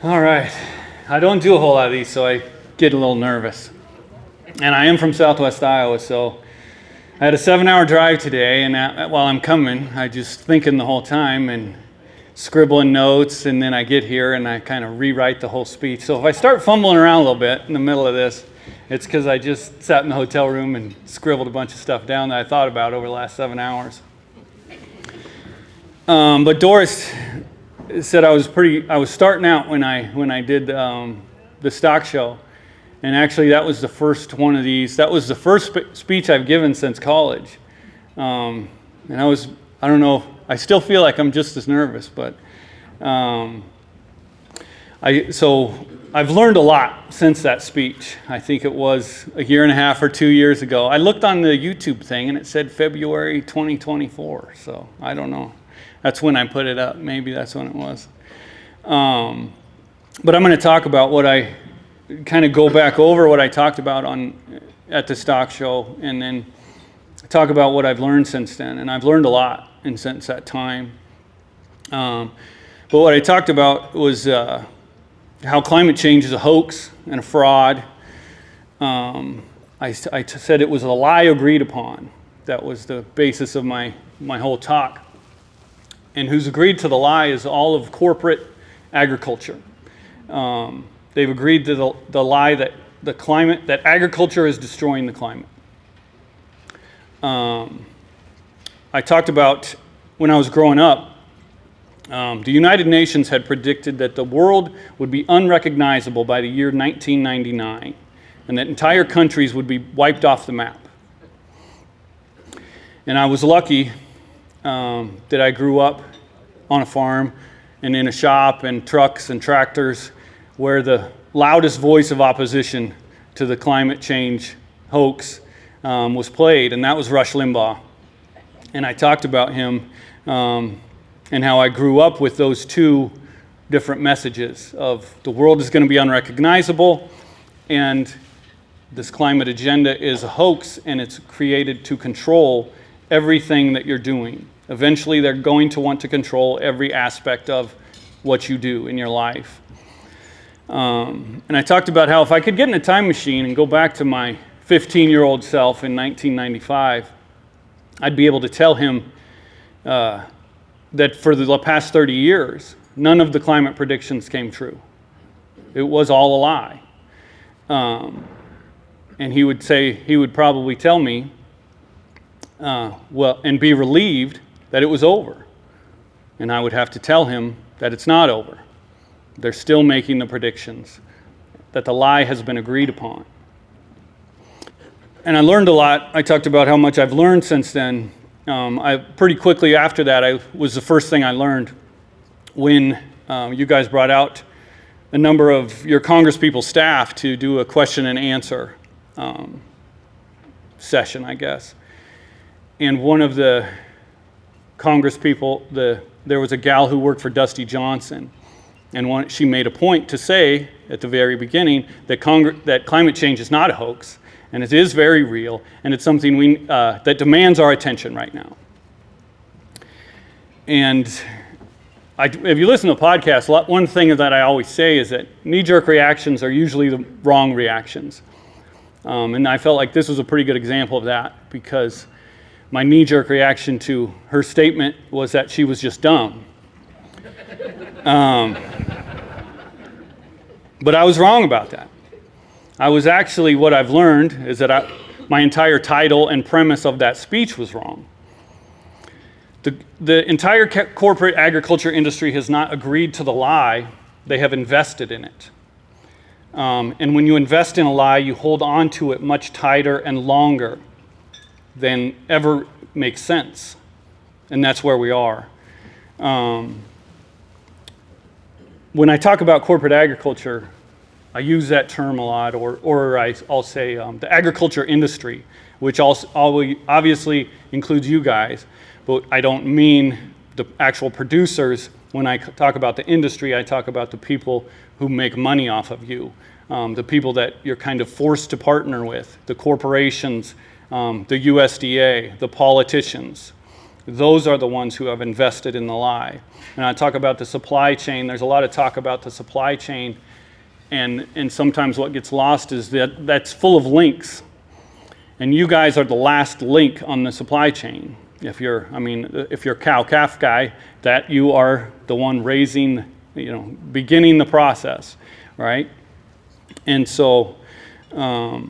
All right. I don't do a whole lot of these, so I get a little nervous. And I am from Southwest Iowa, so I had a 7-hour drive today, and while I'm coming, I just thinking the whole time and scribbling notes, and then I get here and I kind of rewrite the whole speech. So if I start fumbling around a little bit in the middle of this, it's because I just sat in the hotel room and scribbled a bunch of stuff down that I thought about over the last 7 hours. But Doris said I was starting out when I did the stock show, and actually that was the first one of these. That was the first speech I've given since college, and I don't know. I still feel like I'm just as nervous, but I've learned a lot since that speech. I think it was a year and a half or 2 years ago. I looked on the YouTube thing and it said February 2024, so I don't know. That's when I put it up. Maybe that's when it was. But I'm going to talk about kind of go back over what I talked about at the stock show, and then talk about what I've learned since then. And I've learned a lot since that time. But what I talked about was how climate change is a hoax and a fraud. I said it was a lie agreed upon. That was the basis of my whole talk. And who's agreed to the lie is all of corporate agriculture. They've agreed to the lie that agriculture is destroying the climate. I talked about when I was growing up, the United Nations had predicted that the world would be unrecognizable by the year 1999, and that entire countries would be wiped off the map. And I was lucky that I grew up on a farm and in a shop and trucks and tractors where the loudest voice of opposition to the climate change hoax was played, and that was Rush Limbaugh. And I talked about him and how I grew up with those two different messages of the world is going to be unrecognizable and this climate agenda is a hoax and it's created to control everything that you're doing. Eventually, they're going to want to control every aspect of what you do in your life. And I talked about how if I could get in a time machine and go back to my 15-year-old self in 1995, I'd be able to tell him that for the past 30 years, none of the climate predictions came true. It was all a lie. And he would probably tell me, and be relieved that it was over. And I would have to tell him that it's not over. They're still making the predictions, that the lie has been agreed upon. And I learned a lot. I talked about how much I've learned since then. Pretty quickly after that, was the first thing I learned when you guys brought out a number of your congresspeople staff to do a question and answer session, I guess. And one of the congresspeople, there was a gal who worked for Dusty Johnson, and she made a point to say at the very beginning that climate change is not a hoax, and it is very real, and it's something that demands our attention right now. And if you listen to podcasts, one thing that I always say is that knee-jerk reactions are usually the wrong reactions. And I felt like this was a pretty good example of that, because my knee-jerk reaction to her statement was that she was just dumb. But I was wrong about that. What I've learned is that my entire title and premise of that speech was wrong. The entire corporate agriculture industry has not agreed to the lie, they have invested in it. And when you invest in a lie, you hold on to it much tighter and longer than ever makes sense. And that's where we are. When I talk about corporate agriculture, I use that term a lot, or I'll say the agriculture industry, which also obviously includes you guys, but I don't mean the actual producers. When I talk about the industry, I talk about the people who make money off of you, the people that you're kind of forced to partner with, the corporations, the USDA, the politicians, those are the ones who have invested in the lie. And I talk about the supply chain. There's a lot of talk about the supply chain, and sometimes what gets lost is that that's full of links. And you guys are the last link on the supply chain. If you're cow-calf guy, that you are the one raising, beginning the process, right? And so the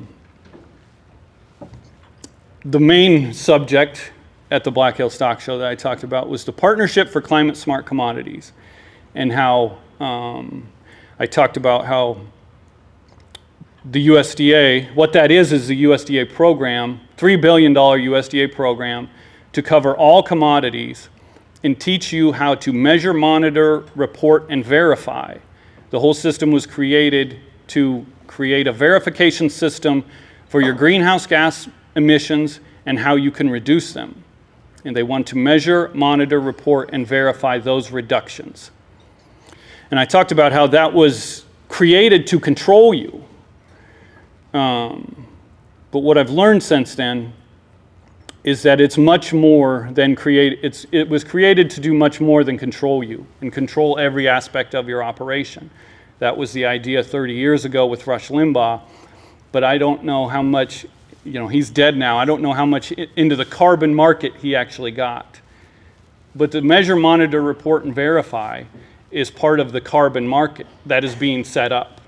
main subject at the Black Hill Stock Show that I talked about was the Partnership for Climate Smart Commodities, and how I talked about how the USDA, what that is the USDA program, $3 billion USDA program to cover all commodities and teach you how to measure, monitor, report, and verify. The whole system was created to create a verification system for your greenhouse gas emissions and how you can reduce them. And they want to measure, monitor, report, and verify those reductions. And I talked about how that was created to control you. But what I've learned since then is that it's much more than it was created to do much more than control you and control every aspect of your operation. That was the idea 30 years ago with Rush Limbaugh, but I don't know how much, he's dead now. I don't know how much into the carbon market he actually got. But the measure, monitor, report, and verify is part of the carbon market that is being set up.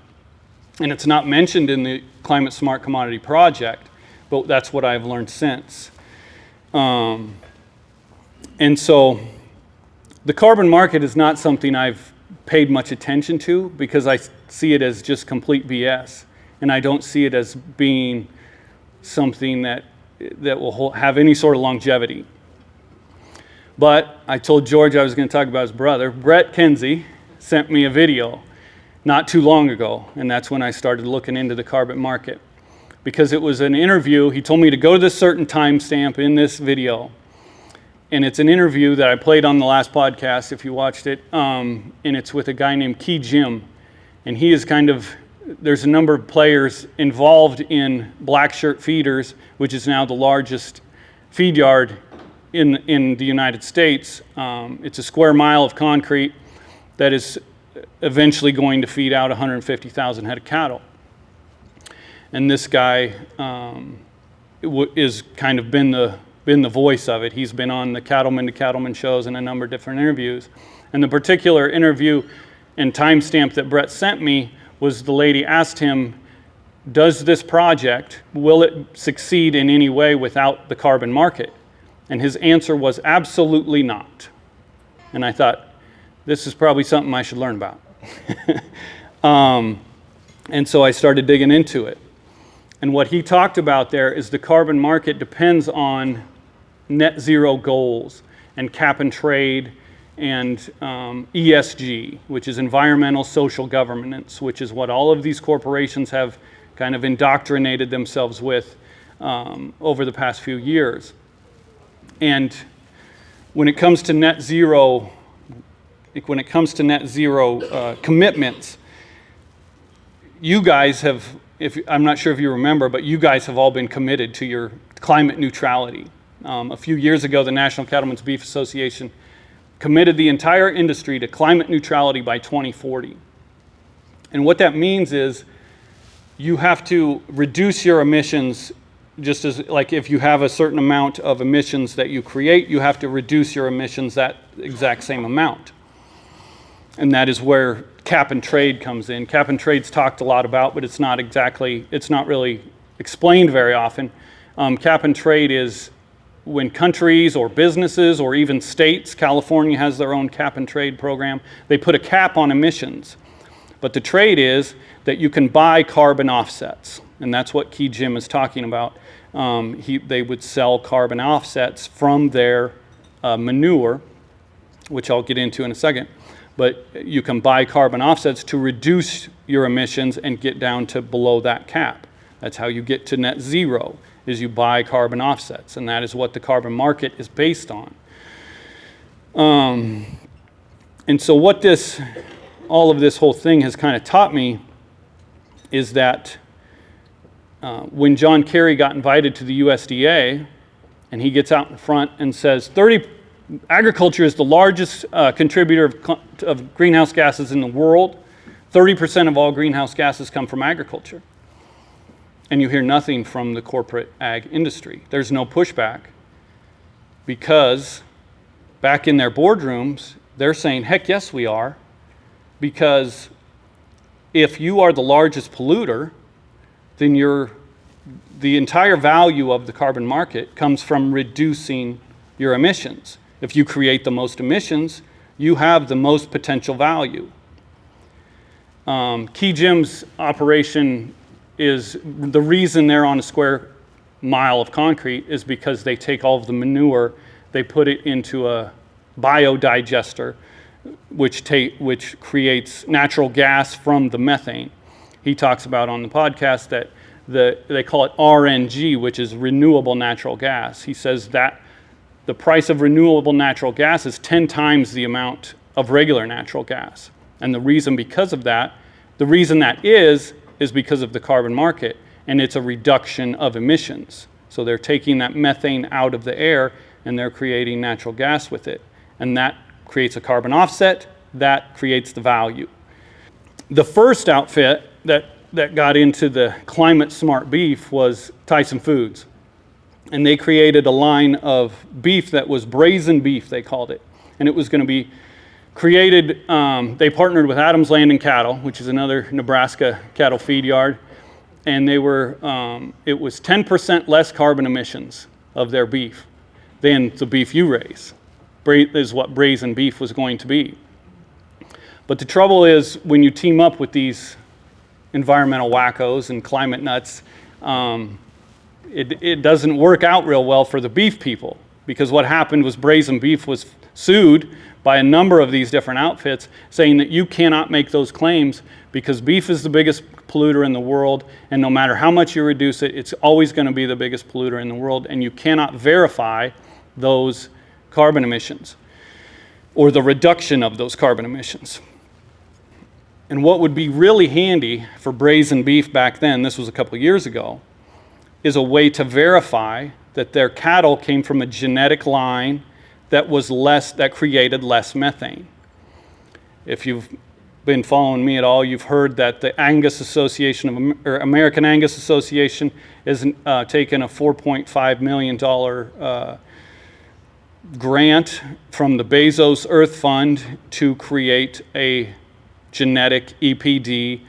And it's not mentioned in the Climate Smart Commodity Project, but that's what I've learned since. And so the carbon market is not something I've paid much attention to because I see it as just complete BS. And I don't see it as being something that will have any sort of longevity. But I told George I was going to talk about his brother. Brett Kinsey sent me a video not too long ago, and that's when I started looking into the carbon market. Because it was an interview. He told me to go to this certain timestamp in this video. And it's an interview that I played on the last podcast, if you watched it. And it's with a guy named Key Jim. And he is there's a number of players involved in Black Shirt Feeders, which is now the largest feed yard in the United States. It's a square mile of concrete that is eventually going to feed out 150,000 head of cattle. And this guy is kind of been the voice of it. He's been on the Cattleman to Cattleman shows and a number of different interviews. And the particular interview and timestamp that Brett sent me was the lady asked him, does this project, will it succeed in any way without the carbon market? And his answer was absolutely not. And I thought, this is probably something I should learn about. And so I started digging into it. And what he talked about there is the carbon market depends on net zero goals and cap and trade and ESG, which is environmental social governance, which is what all of these corporations have kind of indoctrinated themselves with over the past few years. And when it comes to net zero commitments, you guys have, I'm not sure if you remember, but you guys have all been committed to your climate neutrality. A few years ago, the National Cattlemen's Beef Association committed the entire industry to climate neutrality by 2040. And what that means is you have to reduce your emissions, just as like if you have a certain amount of emissions that you create, you have to reduce your emissions that exact same amount. And that is where cap and trade comes in. Cap and trade's talked a lot about, but it's not really explained very often. Cap and trade is when countries or businesses or even states, California has their own cap and trade program, they put a cap on emissions. But the trade is that you can buy carbon offsets. And that's what Key Jim is talking about. They would sell carbon offsets from their manure, which I'll get into in a second. But you can buy carbon offsets to reduce your emissions and get down to below that cap. That's how you get to net zero, is you buy carbon offsets. And that is what the carbon market is based on. And so what all of this whole thing has kind of taught me is that when John Kerry got invited to the USDA, and he gets out in front and says, agriculture is the largest contributor of greenhouse gases in the world. 30% of all greenhouse gases come from agriculture. And you hear nothing from the corporate ag industry. There's no pushback because back in their boardrooms, they're saying, heck yes, we are. Because if you are the largest polluter, then the entire value of the carbon market comes from reducing your emissions. If you create the most emissions, you have the most potential value. KeyGem's operation is, the reason they're on a square mile of concrete is because they take all of the manure, they put it into a biodigester, which creates natural gas from the methane. He talks about on the podcast that they call it RNG, which is renewable natural gas. He says that the price of renewable natural gas is 10 times the amount of regular natural gas. And the reason that is because of the carbon market, and it's a reduction of emissions. So they're taking that methane out of the air and they're creating natural gas with it. And that creates a carbon offset, that creates the value. The first outfit that got into the climate smart beef was Tyson Foods. And they created a line of beef that was brazen beef, they called it. And it was going to be created, they partnered with Adams Land and Cattle, which is another Nebraska cattle feed yard. And it was 10% less carbon emissions of their beef than the beef you raise, is what brazen beef was going to be. But the trouble is when you team up with these environmental wackos and climate nuts, it doesn't work out real well for the beef people, because what happened was brazen beef was sued by a number of these different outfits saying that you cannot make those claims because beef is the biggest polluter in the world, and no matter how much you reduce it, it's always going to be the biggest polluter in the world, and you cannot verify those carbon emissions or the reduction of those carbon emissions. And what would be really handy for brazen beef back then, this was a couple of years ago, is a way to verify that their cattle came from a genetic line that created less methane. If you've been following me at all, you've heard that the American Angus Association has taken a $4.5 million grant from the Bezos Earth Fund to create a genetic EPD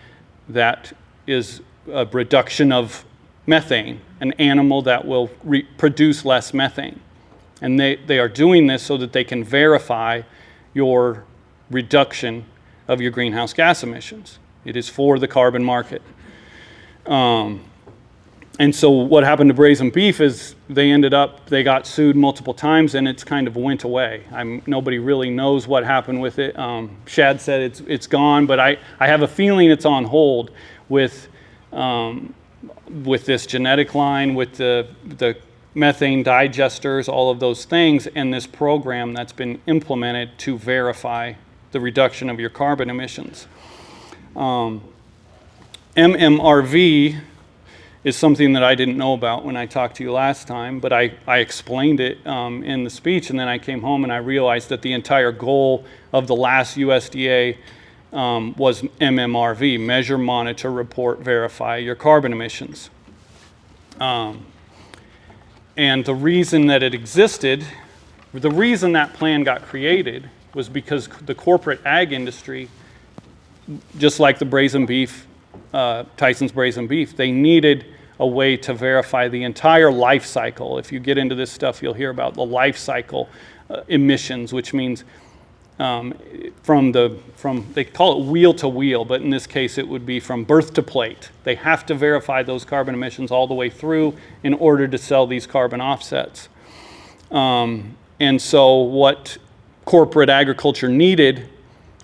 that is a reduction of methane, an animal that will produce less methane. And they are doing this so that they can verify your reduction of your greenhouse gas emissions. It is for the carbon market. And so what happened to brazen beef is they got sued multiple times, and it's kind of went away. Nobody really knows what happened with it. Shad said it's gone, but I have a feeling it's on hold with this genetic line, with the methane digesters, all of those things, and this program that's been implemented to verify the reduction of your carbon emissions. MMRV is something that I didn't know about when I talked to you last time, but I explained it in the speech, and then I came home and I realized that the entire goal of the last USDA was MMRV, measure, monitor, report, verify your carbon emissions. And the reason that it existed, the reason that plan got created was because the corporate ag industry, just like the brazen beef, Tyson's brazen beef, they needed a way to verify the entire life cycle. If you get into this stuff, you'll hear about the life cycle emissions, which means they call it wheel to wheel, but in this case it would be from birth to plate. They have to verify those carbon emissions all the way through in order to sell these carbon offsets. And so what corporate agriculture needed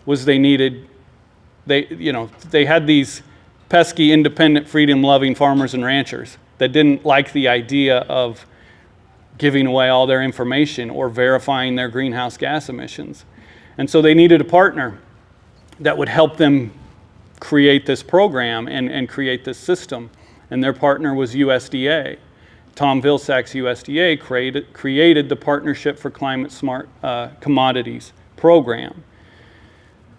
was they had these pesky, independent, freedom-loving farmers and ranchers that didn't like the idea of giving away all their information or verifying their greenhouse gas emissions. And so they needed a partner that would help them create this program and create this system. And their partner was USDA Tom Vilsack's USDA created the Partnership for Climate Smart Commodities program.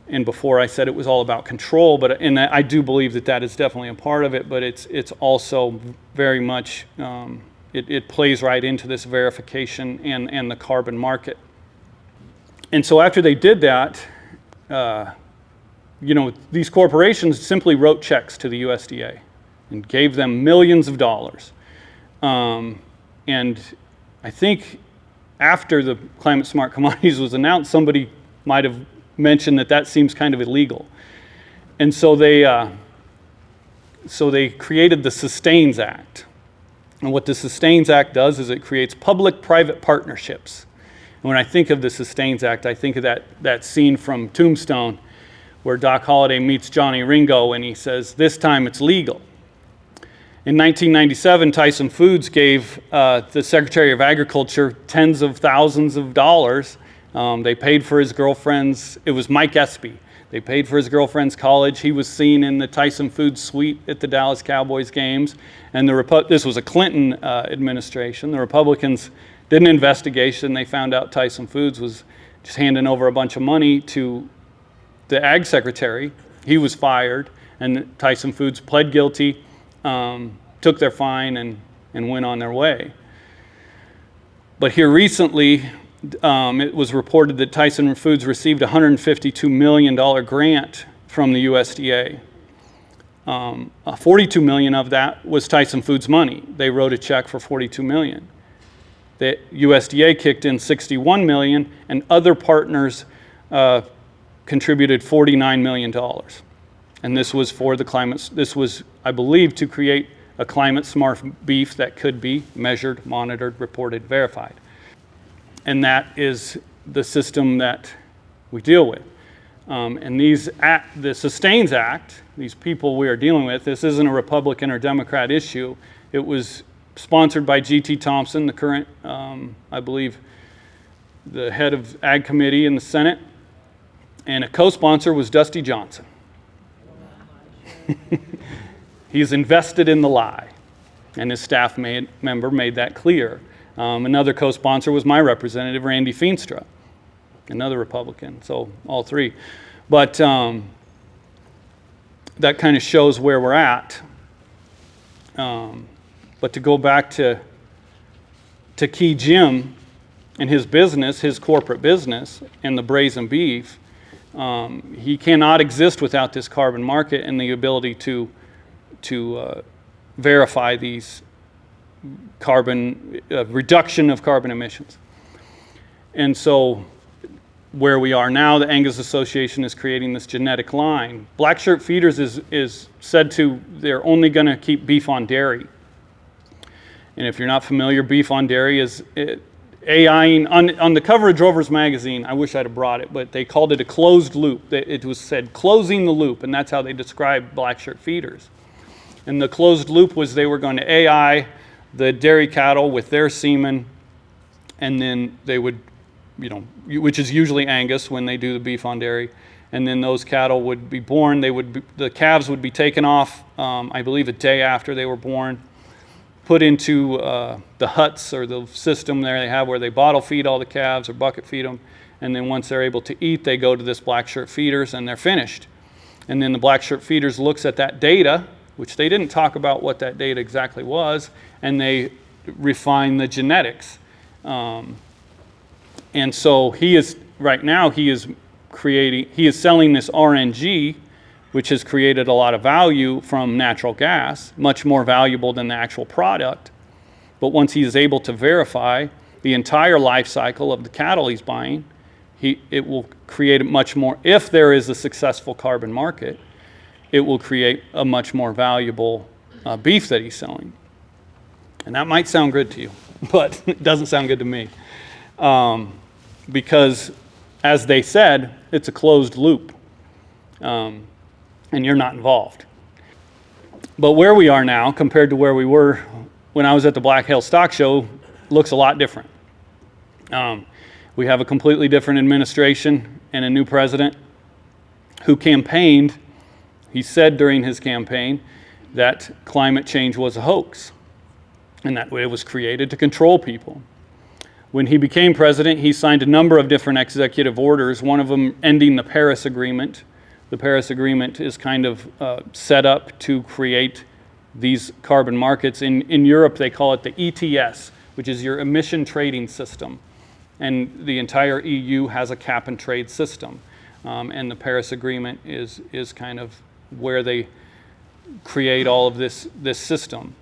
And before I said it was all about control, and I do believe that is definitely a part of it, but it's also very much, it plays right into this verification and the carbon market. And so after they did that, these corporations simply wrote checks to the USDA and gave them millions of dollars. And I think after the Climate Smart Commodities was announced, somebody might have mentioned that seems kind of illegal. And so they created the Sustains Act. And what the Sustains Act does is it creates public-private partnerships. And when I think of the Sustains Act, I think of that scene from Tombstone where Doc Holliday meets Johnny Ringo and he says, "This time it's legal." In 1997, Tyson Foods gave the Secretary of Agriculture tens of thousands of dollars. They paid for his girlfriend's, it was Mike Espy. They paid for his girlfriend's college. He was seen in the Tyson Foods suite at the Dallas Cowboys games. And this was a Clinton administration. The Republicans did an investigation. They found out Tyson Foods was just handing over a bunch of money to the ag secretary. He was fired, and Tyson Foods pled guilty, took their fine, and went on their way. But here recently, it was reported that Tyson Foods received a $152 million grant from the USDA. $42 million of that was Tyson Foods money. They wrote a check for $42 million. The USDA kicked in $61 million, and other partners contributed $49 million. And this was for this was, I believe, to create a climate smart beef that could be measured, monitored, reported, verified. And that is the system that we deal with. And the Sustains Act, these people we are dealing with, this isn't a Republican or Democrat issue. It was sponsored by G.T. Thompson, the current, I believe, the head of Ag Committee in the Senate. And a co-sponsor was Dusty Johnson. He's invested in the lie. And his staff member made that clear. Another co-sponsor was my representative, Randy Feenstra, another Republican, so all three. But that kind of shows where we're at. But to go back to Key Jim and his business, his corporate business, and the brazen beef, he cannot exist without this carbon market and the ability to verify these carbon reduction of carbon emissions. And so where we are now, the Angus Association is creating this genetic line. Black Shirt Feeders is said to, they're only going to keep beef on dairy. And if you're not familiar, beef on dairy is AIing. On the cover of Drover's Magazine, I wish I'd have brought it, but they called it a closed loop. It was said closing the loop, and that's how they described Black Shirt Feeders. And the closed loop was they were going to AI the dairy cattle with their semen, and then they would, which is usually Angus when they do the beef on dairy, and then those cattle would be born. The calves would be taken off, I believe, a day after they were born, put into the huts or the system there they have where they bottle feed all the calves or bucket feed them, and then once they're able to eat, they go to this Black Shirt Feeders and they're finished. And then the Black Shirt Feeders looks at that data, which they didn't talk about what that data exactly was, and they refine the genetics. And so right now he is selling this RNG, which has created a lot of value from natural gas, much more valuable than the actual product. But once he is able to verify the entire life cycle of the cattle he's buying, it will create a much more, if there is a successful carbon market, it will create a much more valuable beef that he's selling. And that might sound good to you, but it doesn't sound good to me. Because, as they said, it's a closed loop, and you're not involved. But where we are now, compared to where we were when I was at the Black Hill Stock Show, looks a lot different. We have a completely different administration and a new president who campaigned. He said during his campaign that climate change was a hoax. And that way it was created to control people. When he became president, he signed a number of different executive orders, one of them ending the Paris Agreement. The Paris Agreement is kind of set up to create these carbon markets. In Europe, they call it the ETS, which is your emission trading system. And the entire EU has a cap and trade system. And the Paris Agreement is kind of where they create all of this system.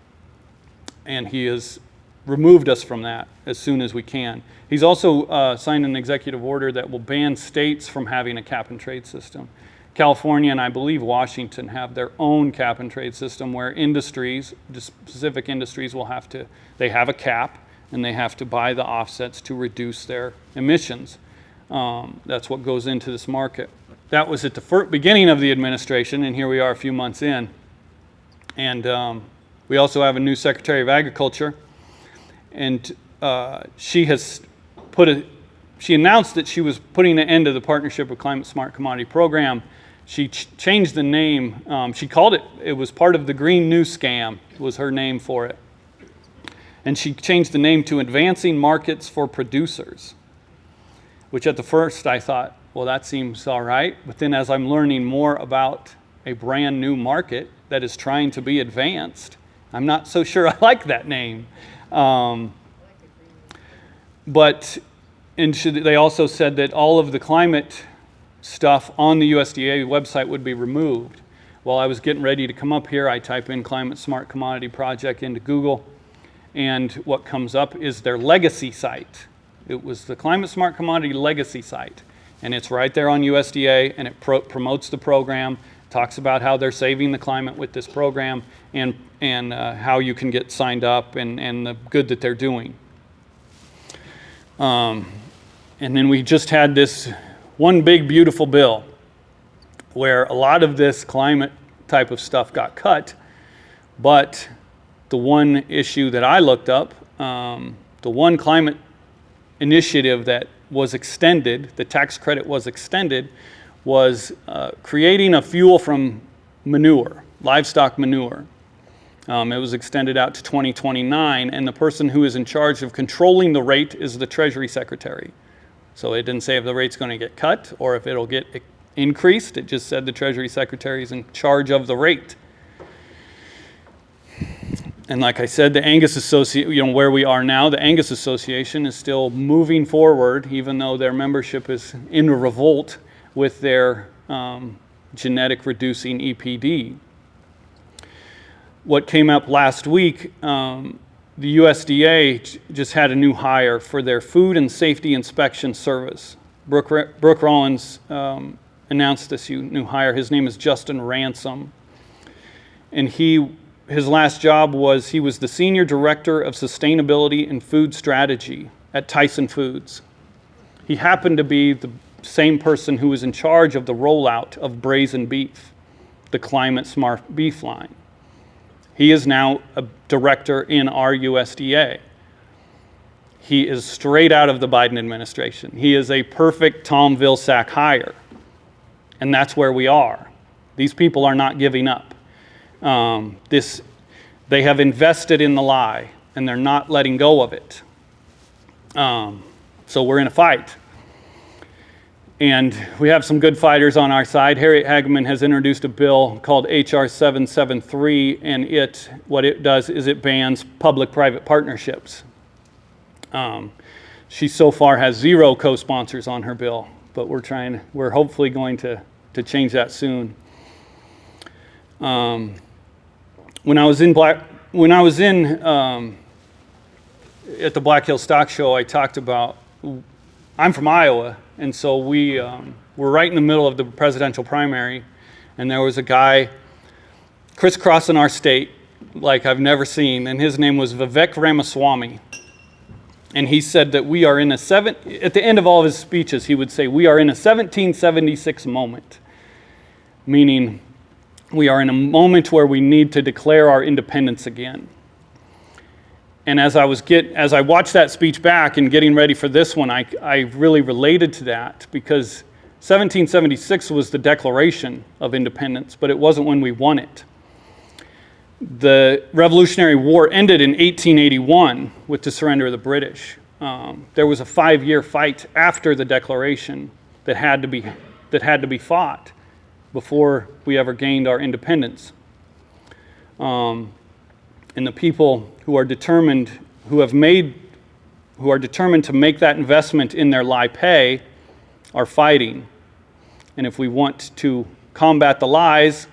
And he has removed us from that as soon as we can. He's also signed an executive order that will ban states from having a cap and trade system. California and I believe Washington have their own cap and trade system where industries, specific industries they have a cap and they have to buy the offsets to reduce their emissions. That's what goes into this market. That was at the beginning of the administration, and here we are a few months in. And we also have a new Secretary of Agriculture, and she announced that she was putting an end to the partnership with Climate Smart Commodity Program. She changed the name. She called it was part of the Green New Scam, was her name for it. And she changed the name to Advancing Markets for Producers, which at the first I thought, well, that seems all right. But then as I'm learning more about a brand new market that is trying to be advanced, I'm not so sure I like that name. They also said that all of the climate stuff on the USDA website would be removed. While I was getting ready to come up here, I type in Climate Smart Commodity Project into Google, and what comes up is their legacy site. It was the Climate Smart Commodity legacy site, and it's right there on USDA, and it promotes the program, talks about how they're saving the climate with this program, and how you can get signed up and the good that they're doing. And then we just had this one big beautiful bill where a lot of this climate type of stuff got cut, but the one issue that I looked up, the one climate initiative that was extended, the tax credit was extended, was creating a fuel from manure, livestock manure. It was extended out to 2029, and the person who is in charge of controlling the rate is the Treasury Secretary. So it didn't say if the rate's going to get cut or if it'll get increased. It just said the Treasury Secretary is in charge of the rate. And like I said, the Angus Association, where we are now, the Angus Association is still moving forward, even though their membership is in a revolt with their genetic reducing EPD. What came up last week, the USDA just had a new hire for their Food and Safety Inspection Service. Brooke Rollins announced this new hire. His name is Justin Ransom. And his last job was he was the Senior Director of Sustainability and Food Strategy at Tyson Foods. He happened to be the same person who was in charge of the rollout of braised beef, the Climate Smart beef line. He is now a director in our USDA. He is straight out of the Biden administration. He is a perfect Tom Vilsack hire. And that's where we are. These people are not giving up. They have invested in the lie, and they're not letting go of it. So we're in a fight. And we have some good fighters on our side. Harriet Hageman has introduced a bill called H.R. 773, and what it does is it bans public-private partnerships. She so far has 0 co-sponsors on her bill, but we're hopefully going to change that soon. When I was at the Black Hill Stock Show, I talked about, I'm from Iowa, and so we're right in the middle of the presidential primary, and there was a guy crisscrossing our state like I've never seen, and his name was Vivek Ramaswamy. And he said that we are at the end of all of his speeches, he would say, we are in a 1776 moment, meaning we are in a moment where we need to declare our independence again. And as I watched that speech back and getting ready for this one, I really related to that, because 1776 was the Declaration of Independence, but it wasn't when we won it. The Revolutionary War ended in 1881 with the surrender of the British. There was a 5-year fight after the Declaration that had to be fought before we ever gained our independence. And the people who are determined to make that investment in their lie pay are fighting. And if we want to combat the lies,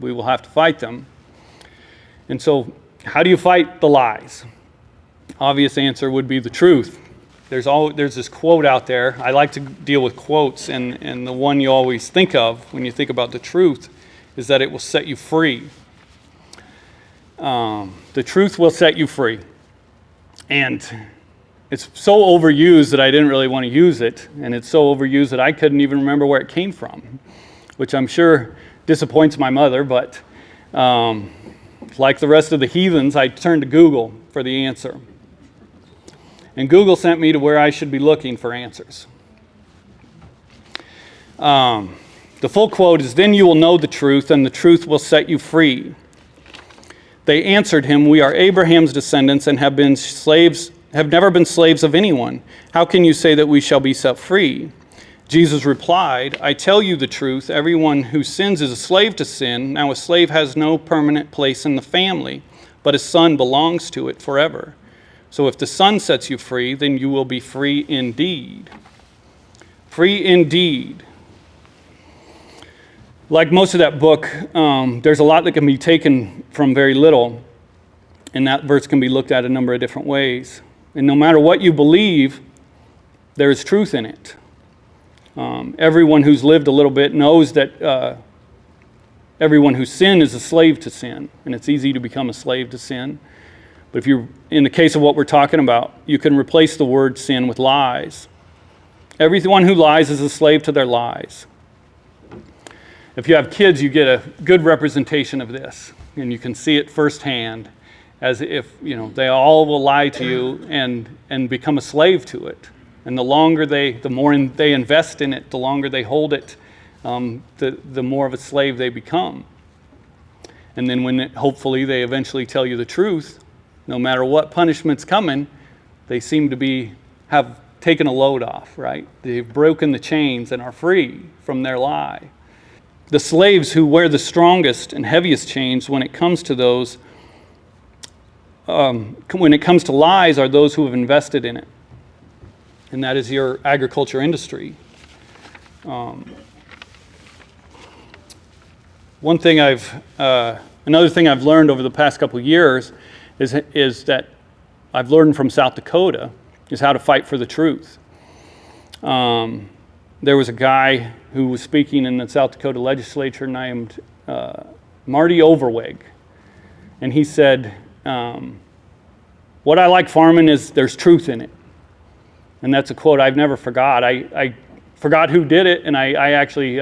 we will have to fight them. And so, how do you fight the lies? Obvious answer would be the truth. There's this quote out there. I like to deal with quotes, and the one you always think of when you think about the truth is that it will set you free. The truth will set you free. And it's so overused that I didn't really want to use it, and it's so overused that I couldn't even remember where it came from, which I'm sure disappoints my mother, but like the rest of the heathens, I turned to Google for the answer. And Google sent me to where I should be looking for answers. The full quote is, "Then you will know the truth, and the truth will set you free." They answered him, "We are Abraham's descendants and have never been slaves of anyone. How can you say that we shall be set free?" Jesus replied, "I tell you the truth, everyone who sins is a slave to sin. Now a slave has no permanent place in the family, but a son belongs to it forever. So if the Son sets you free, then you will be free indeed." Free indeed. Like most of that book, there's a lot that can be taken from very little, and that verse can be looked at a number of different ways. And no matter what you believe, there is truth in it. Everyone who's lived a little bit knows that everyone who sins is a slave to sin, and it's easy to become a slave to sin. But if you're, in the case of what we're talking about, you can replace the word sin with lies. Everyone who lies is a slave to their lies. If you have kids, you get a good representation of this, and you can see it firsthand, as if they all will lie to you and become a slave to it. And the more they invest in it, the longer they hold it, the more of a slave they become. And then when hopefully they eventually tell you the truth, no matter what punishment's coming, they seem to have taken a load off, right? They've broken the chains and are free from their lie. The slaves who wear the strongest and heaviest chains when it comes to lies are those who have invested in it. And that is your agriculture industry. Another thing I've learned over the past couple of years is that I've learned from South Dakota is how to fight for the truth. There was a guy who was speaking in the South Dakota legislature named Marty Overweg, and he said, "What I like farming is there's truth in it." And that's a quote I've never forgot. I forgot who did it, and I actually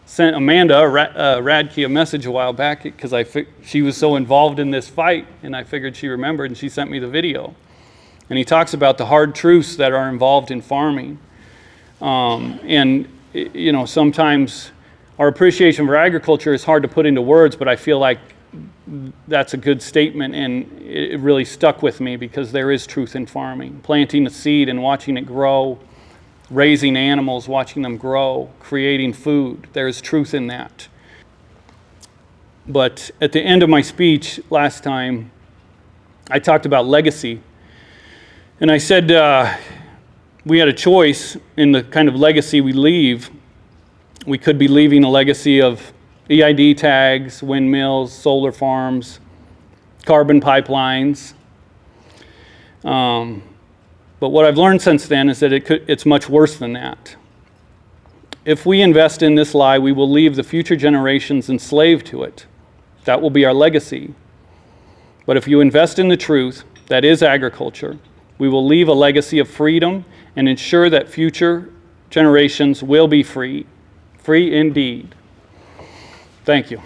sent Amanda Radke a message a while back because she was so involved in this fight, and I figured she remembered, and she sent me the video. And he talks about the hard truths that are involved in farming. Sometimes our appreciation for agriculture is hard to put into words, but I feel like that's a good statement, and it really stuck with me because there is truth in farming. Planting a seed and watching it grow, raising animals, watching them grow, creating food. There is truth in that. But at the end of my speech last time, I talked about legacy. And I said we had a choice in the kind of legacy we leave. We could be leaving a legacy of EID tags, windmills, solar farms, carbon pipelines. But what I've learned since then is that it's much worse than that. If we invest in this lie, we will leave the future generations enslaved to it. That will be our legacy. But if you invest in the truth, that is agriculture, we will leave a legacy of freedom and ensure that future generations will be free. Free indeed. Thank you.